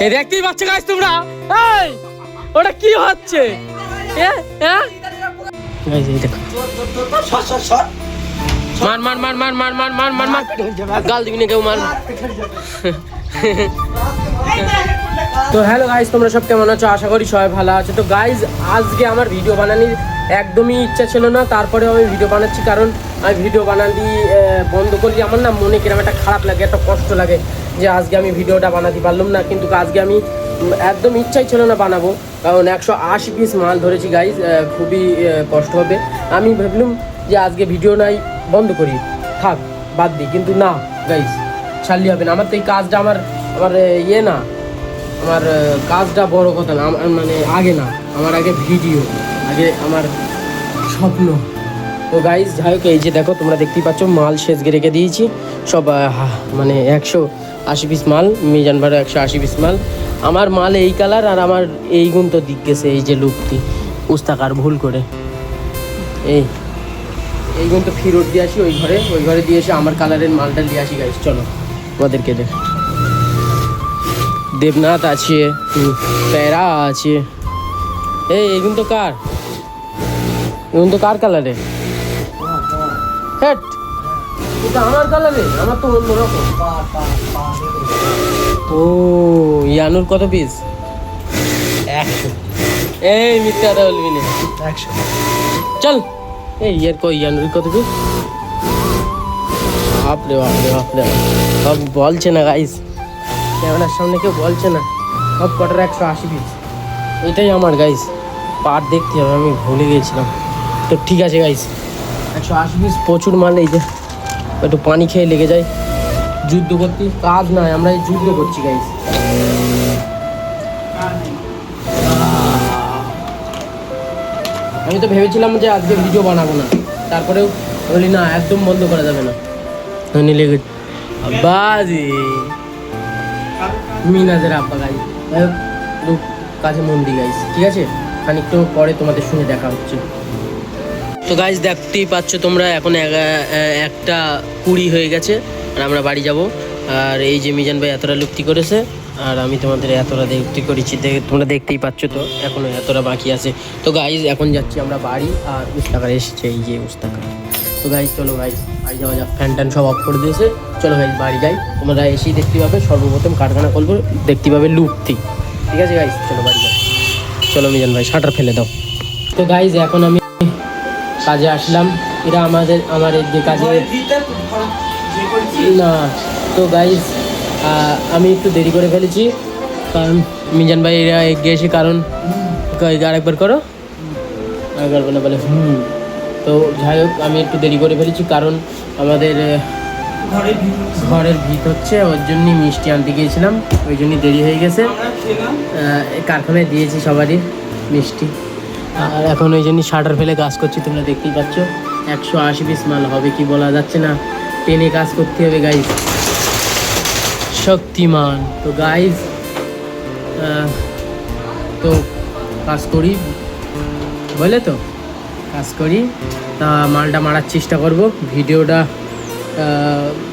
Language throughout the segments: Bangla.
এই দেখতেই পাচ্ছ গাইস তোমরা, এই ওটা কি হচ্ছে? গাইস এই দেখো, মার মার মার মার মার মার মার মার মার, গাল দিবি না কেউ, মার। তো হ্যালো গাইস, তোমরা সব কেমন আছো? আশা করি সবাই ভালো আছো। তো গাইস আজকে আমার ভিডিও বানানোর একদমই ইচ্ছা ছিল না, তারপরে আমি ভিডিও বানাচ্ছি। কারণ আমি ভিডিও বানাতে বন্ধ করলে আমার না মনে কিরকম একটা খারাপ লাগে, একটা কষ্ট লাগে যে আজকে আমি ভিডিওটা বানাতে পারলাম না। কিন্তু আজকে আমি একদম ইচ্ছাই ছিল না বানাবো, কারণ 180 পিস মাল ধরেছি গাইস, খুবই কষ্ট হবে। আমি ভাবলাম যে আজকে ভিডিও নাই, বন্ধ করি, থাক বাদ দিই। কিন্তু না গাইস, ছাড়লি হবে না। আমার তো এই কাজটা আমার ইয়ে না, আমার কাজটা বড় কথা না, মানে আগে না, আমার আগে ভিডিও, আগে আমার স্বপ্ন। তো গাইস যাই হোক, এই যে দেখো তোমরা দেখতেই পাচ্ছ মাল সেজকে রেখে দিয়েছি সব, মানে 180 পিস মাল, মিজান ভাড়া 180 পিস মাল। আমার মাল এই কালার, আর আমার এই গুণ তো দিক গেছে, এই যে লুকটি উস্তাকার ভুল করে এই গুণ তো ফিরত দিয়ে আসি ওই ঘরে দিয়ে এসে আমার কালারের মালটা দিয়ে আসি। গাইস চলো ওদেরকে দেখ, দেবনাথ আছে, প্যারা আছে। এইগুলো তো কার, এগুলো তো কার কালারে? হেট, এটা আমার কালারে, আমার তো অন্যরকম। ও ইয়ানুর কত পিস? 100। এই মিথ্যা কথা বলবি না, 100। চল এই ইয়ার কই, ইয়ানুর কত পিস? বাপরে বাপরে বাপরে, সব বলছে না গাইস, ক্যামেরার সামনে কেউ বলছে না, সব কটার 180 পিস। এটাই আমার গাইস, পার্ট দেখতে হবে, আমি ভুলে গিয়েছিলাম। তো ঠিক আছে গাইস, 180 পিস প্রচুর মাল। এই যে একটু পানি খেয়ে লেগে যায়, যুদ্ধ করতে কাজ নয়, আমরা এই যুদ্ধ করছি গাইস। আমি তো ভেবেছিলাম যে আজকে ভিডিও বানাবো না, তারপরেও বলি না, একদম বন্ধ করা যাবে না। লেগে বাজি মিনাজের আব্বা গাইস, কাজে মন দি গাইস, ঠিক আছে? খানিকটা পরে তোমাদের সঙ্গে দেখা হচ্ছে। তো গাইস দেখতেই পাচ্ছ তোমরা, এখন 1:20 হয়ে গেছে, আর আমরা বাড়ি যাব। আর এই যে মিজান ভাই এতটা লুক্তি করেছে, আর আমি তোমাদের এতটা লুক্তি করেছি, তোমরা দেখতেই পাচ্ছ। তো এখনও এতটা বাকি আছে। তো গাইস এখন যাচ্ছি আমরা বাড়ি, আর উস্তাকার এসেছে, এই যে উস্তাকার। তো গাইস চলো গাইস বাড়ি যাওয়া যাক, ফ্যান ট্যান সব অফ করে দিয়েছে। চলো গাইস বাড়ি যাই, তোমরা এসেই দেখতে পাবে সর্বপ্রথম কারখানা করবো, দেখতে পাবে লুক্তি। ঠিক আছে গাইস, চলো বাড়ি যাই। চলো মিজান ভাই শাটার ফেলে দাও। তো গাইস এখন আমি কাজে আসলাম, এরা আমার যে কাজে না। তো গাইস আমি একটু দেরি করে ফেলেছি, কারণ মিজান ভাই এরা এগিয়ে এসে, কারণ আরেকবার করো, আরেকবার বলে বলে তো যাই হোক, আমি একটু দেরি করে ফেলেছি, কারণ আমাদের ঘরের ভিত হচ্ছে, ওর জন্যই মিষ্টি আনতে গিয়েছিলাম, ওই জন্যই দেরি হয়ে গেছে। কারখানায় দিয়েছি সবারই মিষ্টি, আর এখন ওই জন্যই শাটার ফেলে কাজ করছি। তোমরা দেখতেই পাচ্ছ 180 পিস মাল হবে কি বলা যাচ্ছে না, টেনে কাজ করতে হবে গাইজ, শক্তিমান। তো গাইজ তো কাজ করি, বলে তো কাজ করি, তা মালটা মারার চেষ্টা করব। ভিডিওটা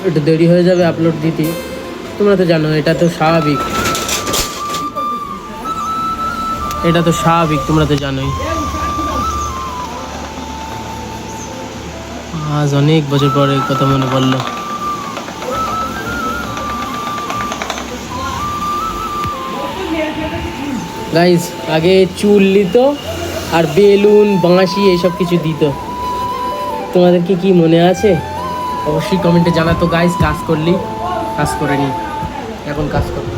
একটু দেরি হয়ে যাবে আপলোড দিতে, তোমরা তো জানো, এটা তো স্বাভাবিক, তোমরা তো জানোই। আজ অনেক বছর পরে কথা মনে পড়লো। গাইস আগে চুল দিত, আর বেলুন বাঁশি এইসব কিছু দিত, তোমাদেরকে কি মনে আছে? অবশ্যই কমেন্টে জানাতো গাইস। কাজ করলি, কাজ করে নি, এখন কাজ করে নি।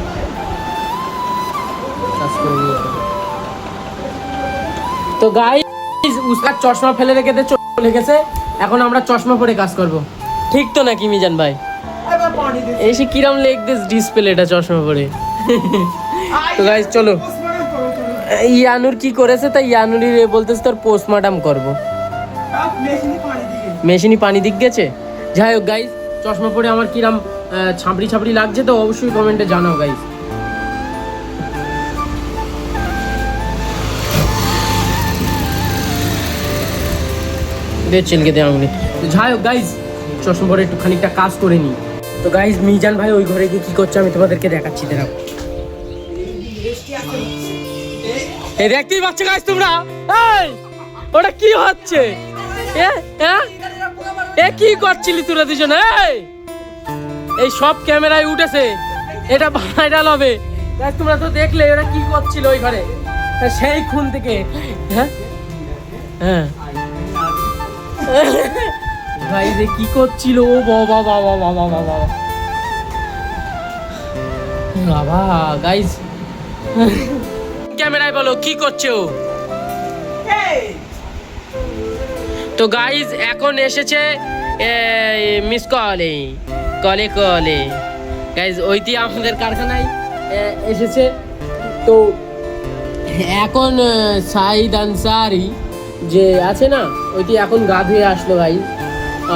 তো গাইস উস্তাদ চশমা ফেলে রেখে চলে গেছে, এখন আমরা চশমা পরে কাজ করব, ঠিক তো নাকি মিজান ভাই? এসে কিরম লেগ দিস ডিসপ্লেটা চশমা পরে। তো গাইস চলো, ইয়ানুর কি করেছে, তাই ইয়ানুরি বলতেছে তোর পোস্টমর্টম করবো, মেশিনই পানি দিক গেছে। যাই হোক গাইস, চশমা পরে আমার কিরম ছাপড়ি লাগছে, তো অবশ্যই কমেন্টে জানাও গাইস। চিলকে দে আঙুলি। যাই হোক গাইস, চশমা পরে একটু খানিকটা কাজ করে নিই। তো গাইজ মিজান ভাই ওই ঘরে গিয়ে কি করছে আমি তোমাদেরকে দেখাচ্ছি। দেখো এই দেখতেই পাচ্ছ গাইজ তোমরা, এই ওটা কি হচ্ছে? এ কি করছিলি তোরা দুজনে? এই সব ক্যামেরায় উঠেছে, এটা ভাইরাল হবে। তোমরা তো দেখলে ওরা কি করছিল ওই ঘরে সেই খুন থেকে। হ্যাঁ হ্যাঁ ভাই যে কি করছিল, ও বাবা বাবা বাবা বাবা বাবা। গাইজ ক্যামেরায় বলো কি করছো? তো গাইজ এখন এসেছে মিস কলে কলে কলে গাইজ ওইটি আমাদের কারখানায় এসেছে। তো এখন সাইদ আনসারি যে আছে না, ওইটি এখন গা ধুয়ে আসলো গাইজ।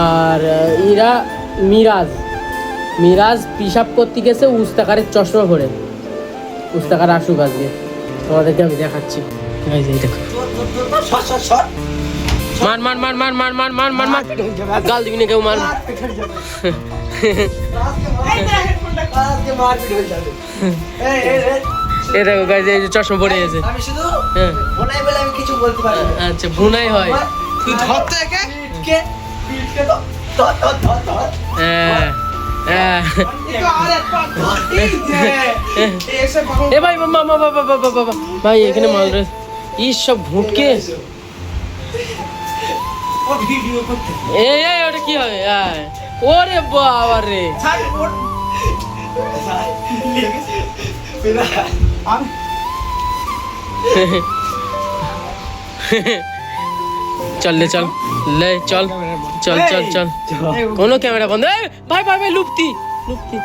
আর এরা মিরাজ পিসাব করতে গেছে উস্তাকারের চশমা পরে। উস্তাকার আসুক আজকে, তোমাদেরকে আমি দেখাচ্ছি। গাইজ এই দেখো, মার মার মার মার মার মার মার মার মার, গাল দিবি না কেউ, মার। এই দেখো গাইজ, এই যে চশমা পড়ে গেছে। আচ্ছা বুনাই হয়। এ ভাই মামা বাবা বাবা বাবা ভাই, এখানে মাল রে ই সব ভুটকে। এই ওটা কি হবে? ওরে বাবা রে, চল লে, চল লে, চল চল চল চল। কোনো ক্যামেরা বন্ধ। ভাই ভাই ভাই, লুপ্তি লুপ্তি।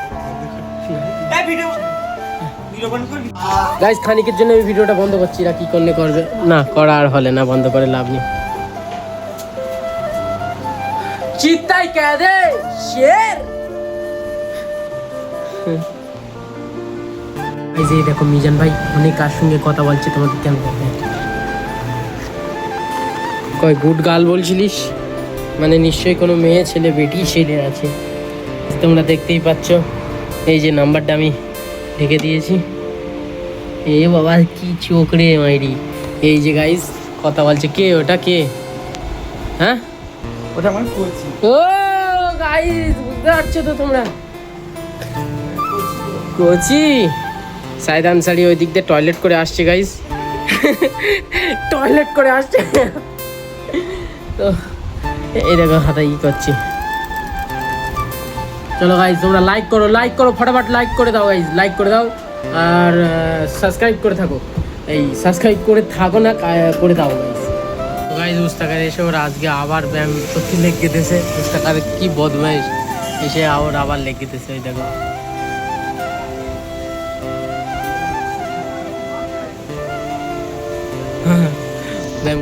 গাইস খানিকের জন্য এই ভিডিওটা বন্ধ করছি, এরা কি করলে করবে না, করা আর হলে না, বন্ধ করে লাভ নেই। চিত্তাই কাঁদে শের। এই যে দেখো মিজান ভাই অনেক কার সঙ্গে কথা বলছে, তোমাকে কেমন কয় গুড গার্ল বলছিলিস, মানে নিশ্চয়ই কোনো মেয়ে ছেলে বেটি ছেলে আছে। তোমরা দেখতেই পাচ্ছ, এই যে নাম্বারটা আমি ঢেকে দিয়েছি। এ বাবা কি চোখ রে মাইরি। এই যে গাইস কথা বলছে, কে ওটা কে? হ্যাঁ ওটা আমার কোচি। ও গাইস বুঝতে পারছো তো তোমরা, কোচি সাইদ আনসারি ওই দিক দিয়ে টয়লেট করে আসছে গাইস, টয়লেট করে আসছে। তো এই দেখো হাতে ই করছি। চলো গাইস তোমরা লাইক করো ফটাফট লাইক করে দাও গাইস, লাইক করে দাও। আর সাবস্ক্রাইব করে থাকো, এই সাবস্ক্রাইব করে থাকো না, করে দাও গাইস। তো গাইস উস্তাকার এসে ওরা আজকে আবার ব্যায়াম করতে লেগে দিতেছে। উস্তাকার কি বদমাইশ, এসে আবার লেগে দিতেছে। ওই দেখো ব্যায়াম